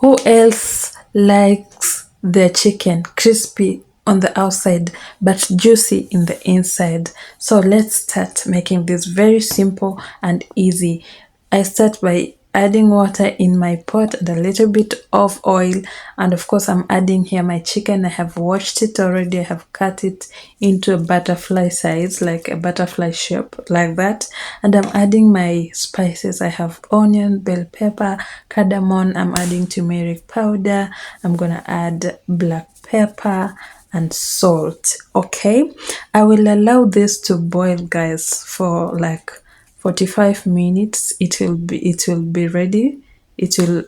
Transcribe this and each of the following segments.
Who else likes their chicken crispy on the outside but juicy in the inside? So let's start making this very simple and easy. I start by adding water in my pot and a little bit of oil, and of course I'm adding here my chicken. I have washed it already. I have cut it into a butterfly size, like a butterfly shape, like that. And I'm adding my spices. I have onion, bell pepper, cardamom. I'm adding turmeric powder. I'm gonna add black pepper and salt. Okay, I will allow this to boil, guys, for like 45 minutes. It will be ready. It will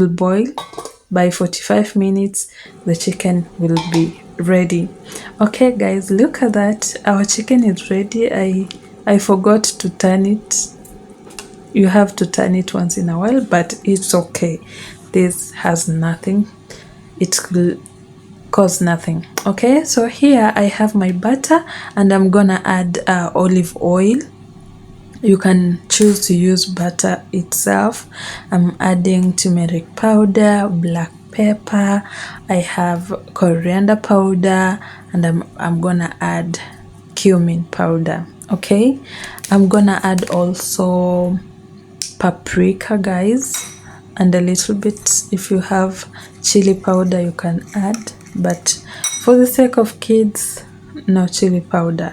boil. By 45 minutes the chicken will be ready. Okay guys, look at that, our chicken is ready. I forgot to turn it. You have to turn it once in a while, but it's okay. This has nothing. It will cause nothing. Okay, so here I have my butter and I'm gonna add olive oil. You can choose to use butter itself. I'm adding turmeric powder, black pepper. I have coriander powder, and I'm gonna add cumin powder. Okay, I'm gonna add also paprika, guys, and a little bit. If you have chili powder you can add, but for the sake of kids, no chili powder.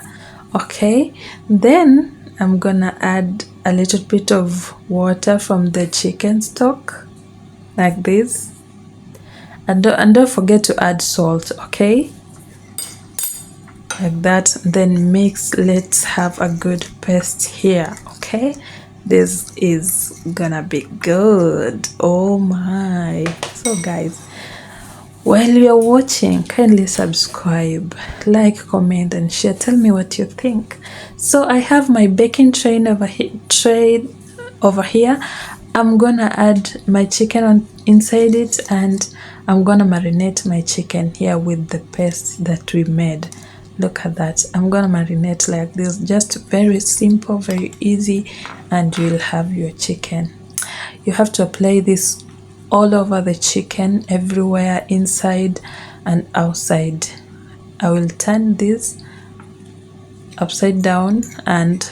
Okay, then I'm gonna add a little bit of water from the chicken stock, like this, and don't forget to add salt. Okay, like that. Then mix. Let's have a good paste here. Okay, this is gonna be good. Oh my. So guys, while you're watching, kindly subscribe, like, comment and share. Tell me what you think. So I have my baking over here. I'm gonna add my chicken on inside it, and I'm gonna marinate my chicken here with the paste that we made. Look at that. I'm gonna marinate like this, just very simple, very easy, and you'll have your chicken. You have to apply this all over the chicken, everywhere, inside and outside. I will turn this upside down and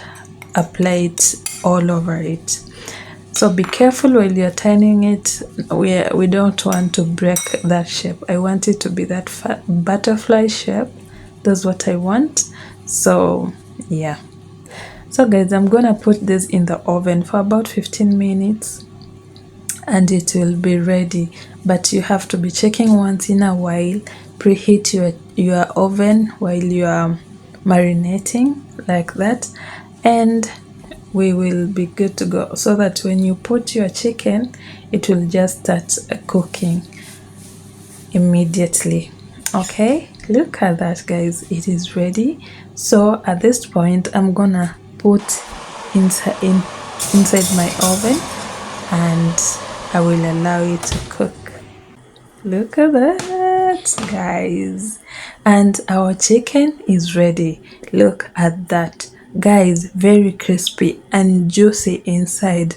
apply it all over it. So be careful while you're turning it. We don't want to break that shape. I want it to be that butterfly shape. That's what I want. So yeah. So guys, I'm gonna put this in the oven for about 15 minutes and it will be ready. But you have to be checking once in a while. Preheat your oven while you are marinating, like that, and we will be good to go, so that when you put your chicken it will just start cooking immediately. Okay, look at that guys, it is ready. So at this point I'm gonna put inside my oven and I will allow it to cook. Look at that guys, and our chicken is ready. Look at that guys, very crispy and juicy inside.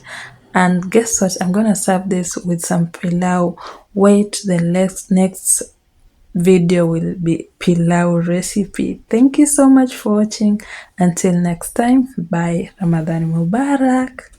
And guess what, I'm gonna serve this with some pilau. Wait, the next video will be pilau recipe. Thank you so much for watching. Until next time, bye. Ramadan Mubarak.